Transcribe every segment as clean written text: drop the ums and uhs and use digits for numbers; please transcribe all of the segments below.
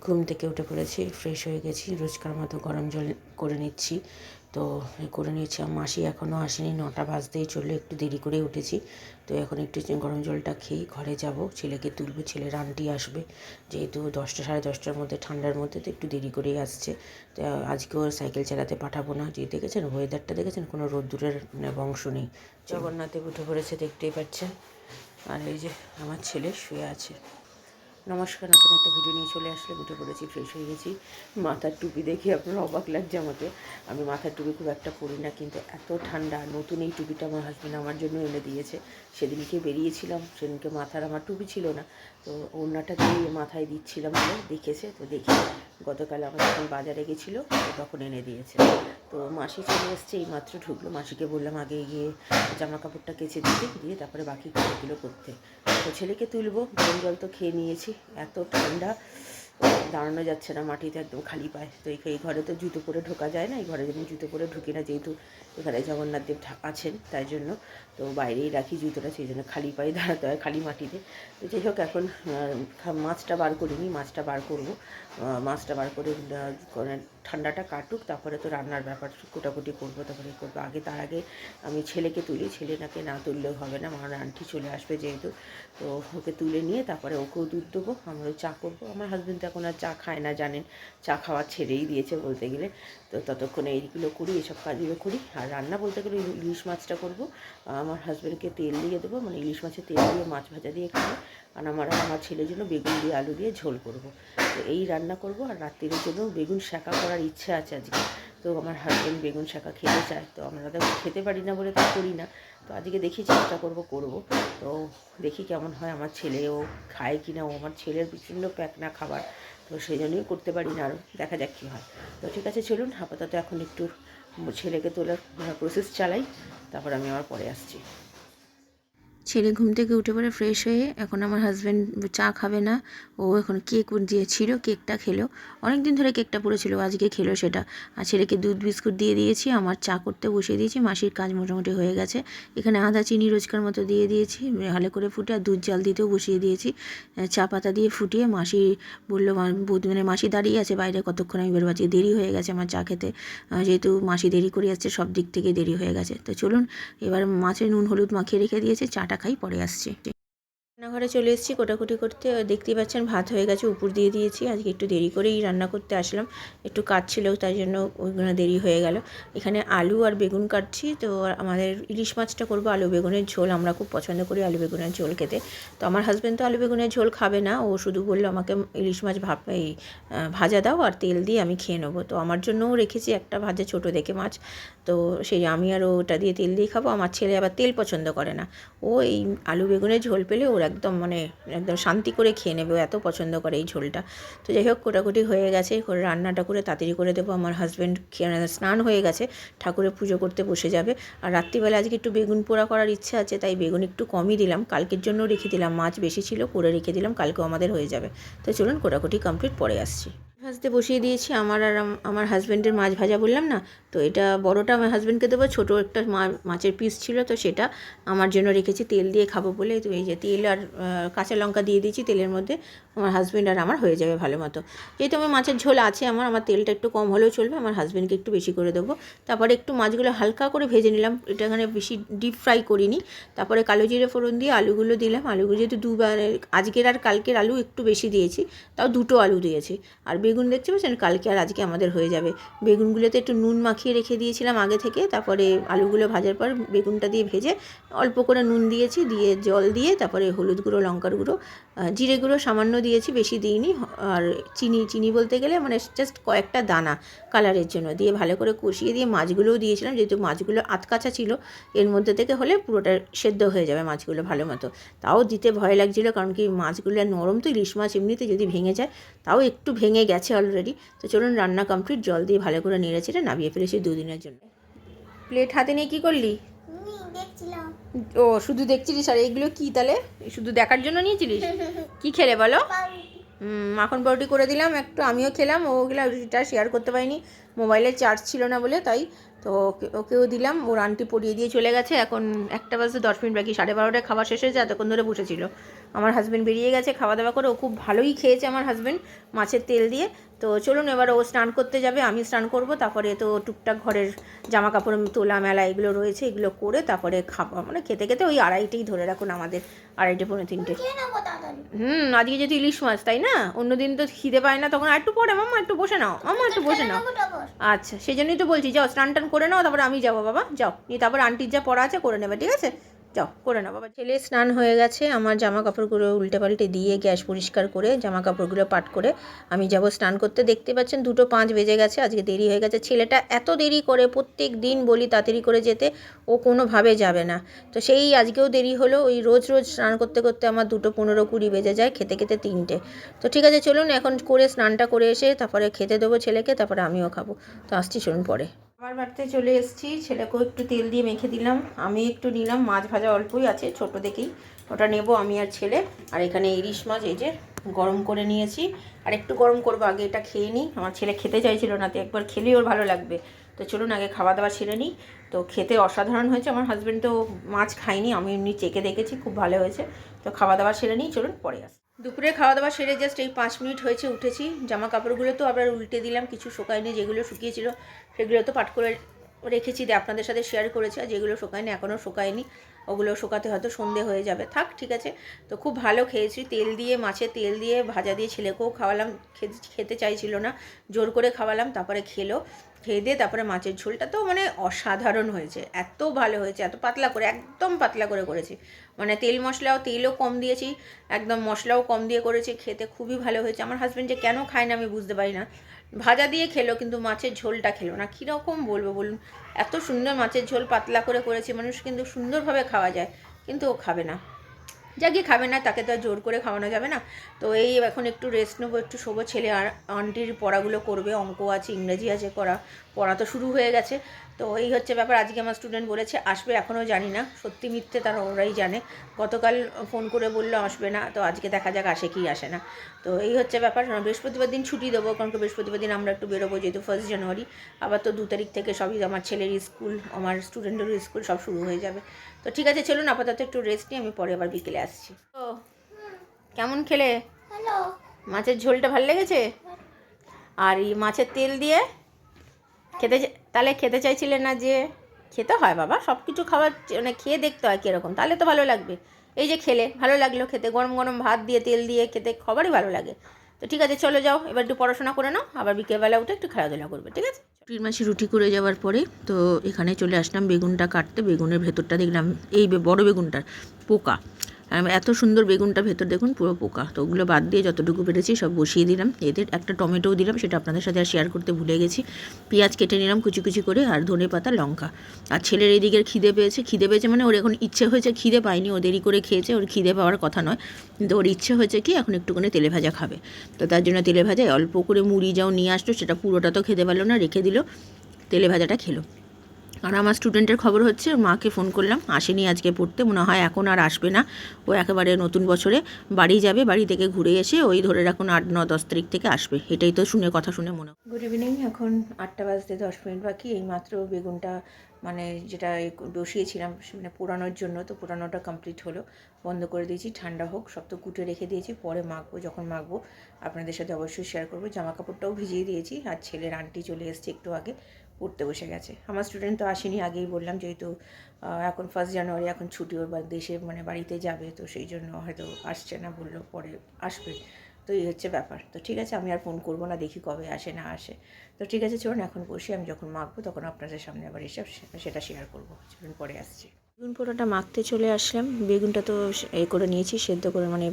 ঘুম থেকে উঠে পড়েছি, ফ্রেশ হয়ে গেছি, রোজকার মতো গরম জল করে নিচ্ছি। তো করে নিয়েছি। মাসি এখনও আসেনি, 9টা বাজতেই চললো, একটু দেরি করে উঠেছি। তো এখন একটু গরম জলটা খেয়ে ঘরে যাব, ছেলেকে তুলবো, ছেলের আন্টি আসবে, যেহেতু 10টা সাড়ে 10টার মধ্যে, ঠান্ডার মধ্যে, তো একটু দেরি করেই আসছে। তো আজকেও সাইকেল চালাতে পাঠাবো না, যে দেখেছেন ওয়েদারটা, দেখেছেন কোনো রোদ্দুরের বংশ নেই। জগন্নাথে উঠে পড়েছে, দেখতেই পাচ্ছেন। আর এই যে আমার ছেলে শুয়ে আছে। নমস্কার, নতুন একটা ভিডিও নিয়ে চলে আসলে। উঠে পড়েছি, ফ্রেশ হয়ে গেছি। মাথার টুপি দেখে আপনার অবাক লাগছে আমাকে। আমি মাথার টুপি খুব একটা পরি না, কিন্তু এত ঠান্ডা, নতুন এই টুপিটা আমার হাজব্যান্ড আমার জন্য এনে দিয়েছে। সেদিনকে বেরিয়েছিলাম, সেদিনকে মাথার আমার টুপি ছিল না, তো ওড়নাটা দিয়ে মাথায় দিচ্ছিলাম বলে দেখেছে। তো দেখে গতকাল আমার যখন বাজারে গেছিলো তখন এনে দিয়েছে। তো মাসি চলে এসছে, এই মাত্র ঢুকলো। মাসিকে বললাম আগে গিয়ে জামা কাপড়টা কেচে দিতে, দিয়ে তারপরে বাকি কাজগুলো করতে। তো ছেলেকে তুলবো, গরম জল তো খেয়ে নিয়েছি। এত ঠান্ডা, দাঁড়ানো যাচ্ছে না, মাটিতে একদম খালি পায়। তো এই ঘরে তো জুতো পরে ঢোকা যায় না, এই ঘরে যেমন জুতো পরে ঢুকি না, যেহেতু এখানে জগন্নাথ দেব আছেন তাই জন্য। তো বাইরেই রাখি জুতোটা, সেই জন্য খালি পায়ে দাঁড়াতে হয়, খালি মাটিতে। তো যাই হোক, এখন মাছটা বার করিনি, মাছটা বার করবো। মাছটা বার করে ঠান্ডাটা কাটুক, তারপরে তো রান্নার ব্যাপার কোটাকুটি করবো, তারপরে করবো। তার আগে আমি ছেলেকে তুলি, ছেলেটাকে না তুললেও হবে না, আমার আন্টি চলে আসবে যেহেতু। তো ওকে তুলে নিয়ে তারপরে ওকেও দুধ দেবো, আমরাও চা করবো। আমার হাজব্যান্ড তো এখন আর চা খায় না, জানেন, চা খাওয়া ছেড়েই দিয়েছে বলতে গেলে। তো ততক্ষণে এইগুলো করি, এসব কাজগুলো করি। আর রান্না বলতে গেলে ইলিশ মাছটা করবো। আমার হাজব্যান্ডকে তেল দিয়ে দেবো, মানে ইলিশ মাছের তেল দিয়ে মাছ ভাজা দিয়ে খাবো। আর আমার ছেলের জন্য বেগুন দিয়ে আলু দিয়ে ঝোল করব। তো এই রান্না করব। আর রাত্রির জন্য বেগুন শাঁকা করার ইচ্ছে আছে আজকে। তো আমার হাজব্যান্ড বেগুন শাঁকা খেতে চায়, তো আমরা তো খেতে পারি না বলে তো করি না। তো আজকে দেখি, চেষ্টা করব। তো দেখি কেমন হয়। আমার ছেলেও খায় কি না, ও আমার ছেলের প্রচণ্ড প্যাকনা খাবার, তো সেই জন্যই করতে পারি না, আরও দেখা যাক কী হয়। তো ঠিক আছে, চলুন আপাতত এখন একটু ছেলেকে তোলার প্রসেস চালাই, তারপর আমি আবার পরে আসছি। ছেলে ঘুম থেকে উঠে পড়ে ফ্রেশ হয়ে, এখন আমার হাজব্যান্ড চা খাবে না, ও এখন কেক দিয়েছিল, কেকটা খেলো। অনেক দিন ধরে কেকটা পড়েছিল, আজকে খেলো সেটা। আর ছেলেকে দুধ বিস্কুট দিয়ে দিয়েছি, আমার চা করতে বসিয়ে দিয়েছি। মাসির কাজ মোটামুটি হয়ে গেছে। এখানে আদা চিনি রোজকার মতো দিয়ে দিয়েছি, ভালো করে ফুটে, আর দুধ জাল দিতেও বসিয়ে দিয়েছি। চা পাতা দিয়ে ফুটিয়ে মাসি বললো, মানে মাসি দাঁড়িয়ে আছে বাইরে, কতক্ষণ আমি বেরোবো, আজকে দেরি হয়ে গেছে আমার চা খেতে, যেহেতু মাসি দেরি করে যাচ্ছে, সব দিক থেকে দেরি হয়ে গেছে। তো চলুন, এবার মাছের নুন হলুদ মাখিয়ে রেখে দিয়েছে, চাটা খাই, পরে আসছি। রান্নাঘরে চলে এসেছি কোটাকুটি করতে। দেখতেই পাচ্ছেন ভাত হয়ে গেছে, উপর দিয়ে দিয়েছি। আজকে একটু দেরি করেই রান্না করতে আসলাম, একটু কাজ ছিল, তাই জন্য ওইগুলো দেরি হয়ে গেল। এখানে আলু আর বেগুন কাটছি। তো আমাদের ইলিশ মাছটা করবো আলু বেগুনের ঝোল, আমরা খুব পছন্দ করি আলু বেগুনের ঝোল খেতে। তো আমার হাজব্যান্ড তো আলু বেগুনের ঝোল খাবে না, ও শুধু বললো আমাকে ইলিশ মাছ ভাজা দাও আর তেল দিয়ে আমি খেয়ে নেবো। তো আমার জন্যও রেখেছি একটা ভাজা, ছোটো দেখে মাছ। তো সেই আমি আর ওটা দিয়ে তেল দিয়ে খাবো। আমার ছেলে আবার তেল পছন্দ করে না, ও এই আলু বেগুনের ঝোল পেলে ওর একদম একদম শান্তি করে খেয়ে নেবে, ও এত পছন্দ করে এই ঝোলটা। তো যাই হোক, কোটাকুটি হয়ে গেছে, করে রান্নাটা করে তাড়াতাড়ি করে দেবো। আমার হাজব্যান্ড স্নান হয়ে গেছে, ঠাকুরের পুজো করতে বসে যাবে। আর রাত্রিবেলা আজকে একটু বেগুন পোড়া করার ইচ্ছে আছে, তাই বেগুন একটু কমই দিলাম, কালকের জন্য রেখে দিলাম, মাছ বেশি ছিল, করে রেখে দিলাম, কালকেও আমাদের হয়ে যাবে। তো চলুন কোটাকুটি কমপ্লিট, পরে আসছি। ভাজতে বসিয়ে দিয়েছি। আমার হাজব্যান্ডের মাছ ভাজা বললাম না, তো এটা বড়টা আমার হাজব্যান্ডকে দেবো, ছোটো একটা মাছের পিস ছিল, তো সেটা আমার জন্য রেখেছি, তেল দিয়ে খাবো বলে। তো এই যে তেল আর কাঁচা লঙ্কা দিয়ে দিয়েছি তেলের মধ্যে, আমার হাজব্যান্ড আর আমার হয়ে যাবে ভালো মতো। যেহেতু আমার মাছের ঝোল আছে, আমার তেলটা একটু কম হলেও চলবে, আমার হাজব্যান্ডকে একটু বেশি করে দেবো। তারপরে একটু মাছগুলো হালকা করে ভেজে নিলাম, এটা এখানে বেশি ডিপ ফ্রাই করিনি। তারপরে কালো জিরে ফোড়ন দিয়ে আলুগুলো দিলাম। আলুগুলো যেহেতু দুবার, আজকের আর কালকের আলু একটু বেশি দিয়েছি, তাও 2টো আলু দিয়েছি। আর বেগুন দেখতে পাচ্ছেন, কালকে আর আজকে আমাদের হয়ে যাবে। বেগুনগুলোতে একটু নুন মাখিয়ে রেখে দিয়েছিলাম আগে থেকে, তারপরে আলুগুলো ভাজার পর বেগুনটা দিয়ে ভেজে অল্প করে নুন দিয়েছি, দিয়ে জল দিয়ে তারপরে হলুদ গুঁড়ো, লঙ্কার গুঁড়ো, জিরে গুঁড়ো সামান্য দিয়েছি, বেশি দিইনি। আর চিনি বলতে গেলে জাস্ট কয়েকটা দানা কালারের জন্য দিয়ে ভালো করে কষিয়ে দিয়ে মাছগুলোও দিয়েছিলাম, যেহেতু মাছগুলো আধকাচা ছিল, এর মধ্যে থেকে হলে পুরোটা সেদ্ধ হয়ে যাবে মাছগুলো ভালো মতো। তাও দিতে ভয় লাগছিলো, কারণ কি মাছগুলো নরম তো, ইলিশ মাছ এমনিতে যদি ভেঙে যায়, তাও একটু ভেঙে গেছে অলরেডি। তো চলুন রান্না কমপ্লিট, জল দিয়ে ভালো করে নেড়েচেড়ে নামিয়ে ফেলেছি 2 দিনের জন্য। প্লেট হাতে নিয়ে কী করলি? ও শুধু দেখছিলিস? আর এইগুলো কি তাহলে, শুধু দেখার জন্য নিয়েছিলিস? কি খেলে বলো? মাখন পাউরুটি করে দিলাম একটু, আমিও খেলাম। ওগুলো শেয়ার করতে পারিনি, মোবাইলে চার্জ ছিল না বলে, তাই তো ওকেও দিলাম, ওর আন্টি পরিয়ে দিয়ে চলে গেছে। এখন 1টা বাজে 10 মিনিট বাকি, 12:30টায় খাওয়া শেষ হয়েছে, এতক্ষণ ধরে বসেছিল। আমার হাজব্যান্ড বেরিয়ে গেছে খাওয়া দাওয়া করে, ও খুব ভালোই খেয়েছে আমার হাজব্যান্ড মাছের তেল দিয়ে। তো চলুন এবার ও স্নান করতে যাবে, আমি স্নান করব, তারপরে তো টুকটাক ঘরের জামা কাপড় তোলা মেলা এগুলো রয়েছে, এগুলো করে তারপরে খাবো, মানে খেতে খেতে ওই 2:30টাই ধরে রাখুন আমাদের, 2:30 পৌনে 3টে। আজকে যেহেতু ইলিশ মাছ তাই না, অন্যদিন তো খিদে পায় না, তখন একটু পরে মাম্মা একটু বসে নাও, মাম্মা একটু বসে নাও। আচ্ছা, সেই জন্যই তো বলছি, যাও স্নান টান করে নাও, তারপরে আমি যাবো বাবা, যাও নিয়ে তারপর আন্টির যা পড়া আছে করে নেবে, ঠিক আছে? যাও করে নাও বাবা। ছেলে স্নান হয়ে গেছে, আমার জামা কাপড়গুলো উল্টে পাল্টে দিয়ে গ্যাস পরিষ্কার করে জামা কাপড়গুলো পাট করে আমি যাব স্নান করতে। দেখতে পাচ্ছেন 2:05 বেজে গেছে, আজকে দেরি হয়ে গেছে। ছেলেটা এত দেরি করে, প্রত্যেক দিন বলি তাড়াতাড়ি করে যেতে, ও কোনোভাবে যাবে না। তো সেই আজকেও দেরি হলো, ওই রোজ রোজ স্নান করতে করতে আমার 2:15-20 বেজে যায়, খেতে খেতে 3টে। তো ঠিক আছে চলুন এখন করে স্নানটা করে এসে তারপরে খেতে দেবো ছেলেকে, তারপরে আমিও খাবো। তো আসছি, চলুন পরে। আমার বাড়িতে চলে এসেছি, ছেলেকেও একটু তেল দিয়ে মেখে দিলাম, আমি একটু নিলাম, মাছ ভাজা অল্পই আছে ছোট দেখেই, ওটা নেব আমি আর ছেলে। আর এখানে ইলিশ মাছ এই যে গরম করে নিয়েছি, আর একটু গরম করবো, আগে এটা খেয়ে নিই। আমার ছেলে খেতে চাইছিল না, তো একবার খেলেই ওর ভালো লাগবে। তো চলুন আগে খাওয়া দাওয়া সেরে নিই। তো খেতে অসাধারণ হয়েছে, আমার হাজব্যান্ড তো মাছ খায়নি, আমি এমনি চেকে দেখেছি, খুব ভালো হয়েছে। তো খাওয়া দাওয়া সেরে নিই, চলুন পরে আসি। দুপুরে খাওয়া দাওয়া সেরে জাস্ট এই 5 মিনিট হয়েছে উঠেছি। জামা কাপড়গুলো তো আবার উল্টে দিলাম, কিছু শুকায়নি, যেগুলো শুকিয়েছিল সেগুলো তো পাট করে রেখেছি, আপনাদের সাথে শেয়ার করেছি। আর যেগুলো শুকায়নি এখনও শুকায়নি, ওগুলো শুকাতে হয়তো সন্ধে হয়ে যাবে, থাক ঠিক আছে। তো খুব ভালো খেয়েছি, তেল দিয়ে, মাছের তেল দিয়ে ভাজা দিয়ে ছেলেকেও খাওয়ালাম, খেতে চাইছিল না, জোর করে খাওয়ালাম, তারপরে খেলো। খেয়ে দিয়ে তারপরে মাছের ঝোলটা তো মানে অসাধারণ হয়েছে, এত ভালো হয়েছে, এত পাতলা করে, একদম পাতলা করে করেছি, মানে তেলও কম দিয়েছি, একদম মশলাও কম দিয়ে করেছি, খেতে খুবই ভালো হয়েছে। আমার হাজব্যান্ড যে কেন খায় না আমি বুঝতে পারি না, ভাজা দিয়ে খেলো কিন্তু মাছের ঝোলটা খেলো না, কীরকম বলবো বলুন। এত সুন্দর মাছের ঝোল পাতলা করে করেছি, মানুষ কিন্তু সুন্দরভাবে খাওয়া যায়, কিন্তু ও খাবে না। যাকে খাবে না তাকে তো আর জোর করে খাওয়ানো যাবে না। তো এই এখন একটু রেস্ট নেবো, একটু শোবো, ছেলে আর আন্টির পড়াগুলো করবে, অঙ্ক আছে, ইংরেজি আছে, পড়া তো শুরু হয়ে গেছে। তো এই হচ্ছে ব্যাপার। আজকে আমার স্টুডেন্ট বলেছে আসবে, এখনও জানি না সত্যি মিথ্যে তারা ওরাই জানে। গতকাল ফোন করে বললো আসবে না, তো আজকে দেখা যাক আসে কি আসে না। তো এই হচ্ছে ব্যাপার। বৃহস্পতিবার দিন ছুটি দেবো, কারণ বৃহস্পতিবার দিন আমরা একটু বেরোবো, যেহেতু 1 জানুয়ারি। আবার তো 2 তারিখ থেকে সবই আমার ছেলের স্কুল, আমার স্টুডেন্টেরও স্কুল সব শুরু হয়ে যাবে। তো ঠিক আছে চলুন আপাতত একটু রেস্ট নিই, আমি পরে আবার বিকেলে আসছি। ও কেমন খেলে? মাছের ঝোলটা ভালো লেগেছে? আর এই মাছের তেল দিয়ে খেতে, তাহলে খেতে চাইছিলেন না যে? খেতে হয় বাবা, সব কিছু খাবার মানে খেয়ে দেখতে হয় কীরকম, তাহলে তো ভালো লাগবে। এই যে খেলে ভালো লাগলো খেতে, গরম গরম ভাত দিয়ে তেল দিয়ে খেতে সবারই ভালো লাগে। তো ঠিক আছে চলে যাও, এবার একটু পড়াশোনা করে নাও, আবার বিকেলবেলা উঠে একটু খেলাধুলা করবে, ঠিক আছে? মাসি রুটি করে যাওয়ার পরে তো এখানে চলে আসলাম বেগুনটা কাটতে। বেগুনের ভেতরটা দেখলাম, এই বড় বেগুনটার পোকা, এত সুন্দর বেগুনটা ভেতর দেখুন পুরো পোকা। তো ওগুলো বাদ দিয়ে যতটুকু পেরেছি সব বসিয়ে দিলাম। এদের একটা টমেটোও দিলাম, সেটা আপনাদের সাথে আর শেয়ার করতে ভুলে গেছি। পেঁয়াজ কেটে নিলাম কুচি কুচি করে, আর ধনেপাতা, লঙ্কা। আর ছেলের এদিকের খিদে পেয়েছে মানে ওর এখন ইচ্ছে হয়েছে, খিদে পায়নি, ও দেরি করে খেয়েছে, ওর খিদে পাওয়ার কথা নয়, কিন্তু ওর ইচ্ছে হয়েছে কি এখন একটুখানি তেলে ভাজা খাবে। তো তার জন্য তেলে ভাজায় অল্প করে মুড়ি যাও নিয়ে আসলো, সেটা পুরোটা তো খেতে পারলো না, রেখে দিল, তেলে ভাজাটা খেলো। আর আমার স্টুডেন্টের খবর হচ্ছে, ওর মাকে ফোন করলাম, আসেনি আজকে পড়তে, মনে হয় এখন আর আসবে না, ও একেবারে নতুন বছরে বাড়ি যাবে, বাড়ি থেকে ঘুরে এসে ওই ধরে রাখুন 8, 9, 10 তারিখ থেকে আসবে, এটাই তো শুনে কথা শুনে মনে। গুড ইভিনিং, এখন 8টা বাজতে 10 মিনিট বাকি। এইমাত্র বেগুনটা মানে যেটা বসিয়েছিলাম মানে পোড়ানোর জন্য, তো পোড়ানোটা কমপ্লিট হলো, বন্ধ করে দিয়েছি, ঠান্ডা হোক, সব তো কুটে রেখে দিয়েছি, পরে মাখবো, যখন মাখবো আপনাদের সাথে অবশ্যই শেয়ার করবো। জামা কাপড়টাও ভিজিয়ে দিয়েছি, আর ছেলের আন্টি চলে এসছে একটু আগে, পড়তে বসে গেছে। আমার স্টুডেন্ট তো আসেনি, আগেই বললাম, যেহেতু এখন 1 জানুয়ারি, এখন ছুটি, ওর দেশে মানে বাড়িতে যাবে, তো সেই জন্য হয়তো আসছে না, বললো পরে আসবে। তো এই হচ্ছে ব্যাপার। তো ঠিক আছে, আমি আর ফোন করবো না, দেখি কবে আসে না আসে। তো ঠিক আছে চলুন এখন বসি, আমি যখন মাখবো তখন আপনাদের সামনে আবার এসে সেটা শেয়ার করবো। চলুন পরে আসছি। বেগুন পোড়াটা মাখতে চলে আসলাম। বেগুনটা তো করে নিয়েছি, সেদ্ধ করে মানে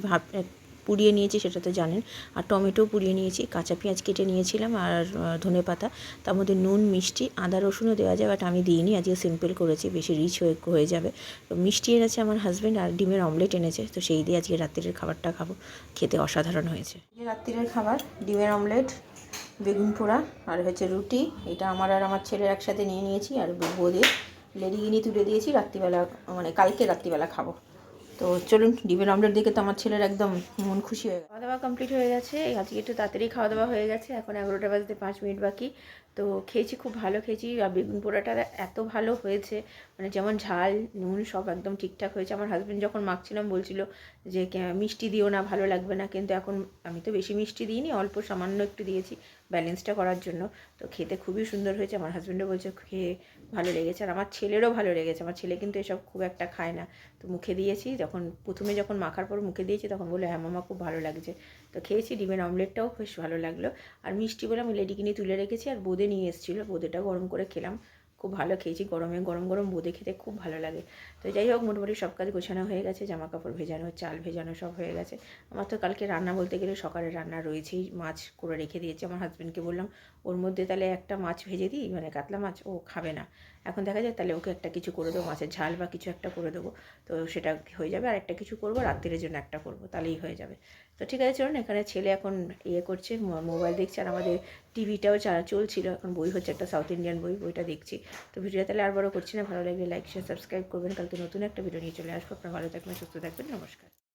পুড়িয়ে নিয়েছি, সেটা তো জানেন। আর টমেটো পুড়িয়ে নিয়েছি, কাঁচা পেঁয়াজ কেটে নিয়েছিলাম, আর ধনেপাতা, তার মধ্যে নুন, মিষ্টি, আদা রসুনও দেওয়া যায়, বাট আমি দিইনি, আজকে সিম্পল করেছি, বেশি রিচ হয়ে যাবে। তো মিষ্টি এনেছে আমার হাজব্যান্ড, আর ডিমের অমলেট এনেছে, তো সেই দিয়ে আজকে রাত্রির খাবারটা খাবো, খেতে অসাধারণ হয়েছে। রাত্রির খাবার ডিমের অমলেট, বেগুন পোড়া, আর হচ্ছে রুটি। এটা আমার আর আমার ছেলের একসাথে নিয়েছি, আর বোঁদে লেডিগিনি তুলে দিয়েছি, রাত্রিবেলা মানে কালকে রাত্রিবেলা খাবো। তো চলুন ডিমের অমলেট দিকে তো আমার ছেলের একদম মন খুশি হয়ে গেছে। খাওয়া দাওয়া কমপ্লিট হয়ে গেছে, আজকে একটু তাড়াতাড়ি খাওয়া দাওয়া হয়ে গেছে, এখন 11টা বাজতে 5 মিনিট বাকি। তো খেয়েছি, খুব ভালো খেয়েছি। আর বেগুন পোড়াটা এত ভালো হয়েছে, মানে যেমন ঝাল নুন সব একদম ঠিকঠাক হয়েছে। আমার হাজব্যান্ড যখন মাখছিলাম বলছিল যে মিষ্টি দিও না, ভালো লাগবে না, কিন্তু এখন আমি তো বেশি মিষ্টি দিইনি, অল্প সামান্য একটু দিয়েছি ব্যালেন্সটা করার জন্য। তো খেতে খুবই সুন্দর হয়েছে, আমার হাজব্যান্ডও বলছে খেয়ে ভালো লেগেছে, আর আমার ছেলেরও ভালো লেগেছে। আমার ছেলে কিন্তু এসব খুব একটা খায় না, তো মুখে দিয়েছি, যখন মাখার পর মুখে দিয়েছি তখন বলে হ্যাঁ মামা খুব ভালো লাগছে। তো খেয়েছি, ডিমের অমলেটটাও বেশ ভালো লাগলো। আর মিষ্টি বলে আমি লেডিকিনি তুলে রেখেছি, আর বোঁদে নিয়ে এসেছিলো, বোঁদেটাও গরম করে খেলাম, খুব ভালো খেয়েছি। গরমে গরম গরম বোঁদে খেতে খুব ভালো লাগে। তো যাই হোক, মোটামুটি সব কাজ গোছানো হয়ে গেছে, জামা কাপড় ভেজানো, চাল ভেজানো সব হয়ে গেছে। আমার তো কালকে রান্না বলতে গেলে সকালের রান্না রয়েছেই, মাছ করে রেখে দিয়েছি। আমার হাজব্যান্ডকে বললাম ওর মধ্যে তাহলে একটা মাছ ভেজে দিই, মানে কাতলা মাছ, ও খাবে না। এখন দেখা যায় তাহলে ওকে একটা কিছু করে দেবো, মাছের ঝাল বা কিছু একটা করে দেবো, তো সেটা হয়ে যাবে। আর একটা কিছু করবো, রাত্রির জন্য একটা করবো, তাহলেই হয়ে যাবে। তো ঠিক আছে চলুন, এখানে ছেলে এখন করছে, মোবাইল দেখছে, আর আমাদের টিভিটাও চলছিল, এখন বই হচ্ছে একটা সাউথ ইন্ডিয়ান বই, বইটা দেখছি। তো ভিডিওটা তাহলে আর বড় করছি না, ভালো লাগলে লাইক শেয়ার সাবস্ক্রাইব করবেন। কালকে নতুন একটা ভিডিও নিয়ে চলে আসবো। আপনারা ভালো থাকবেন, সুস্থ থাকবেন, নমস্কার।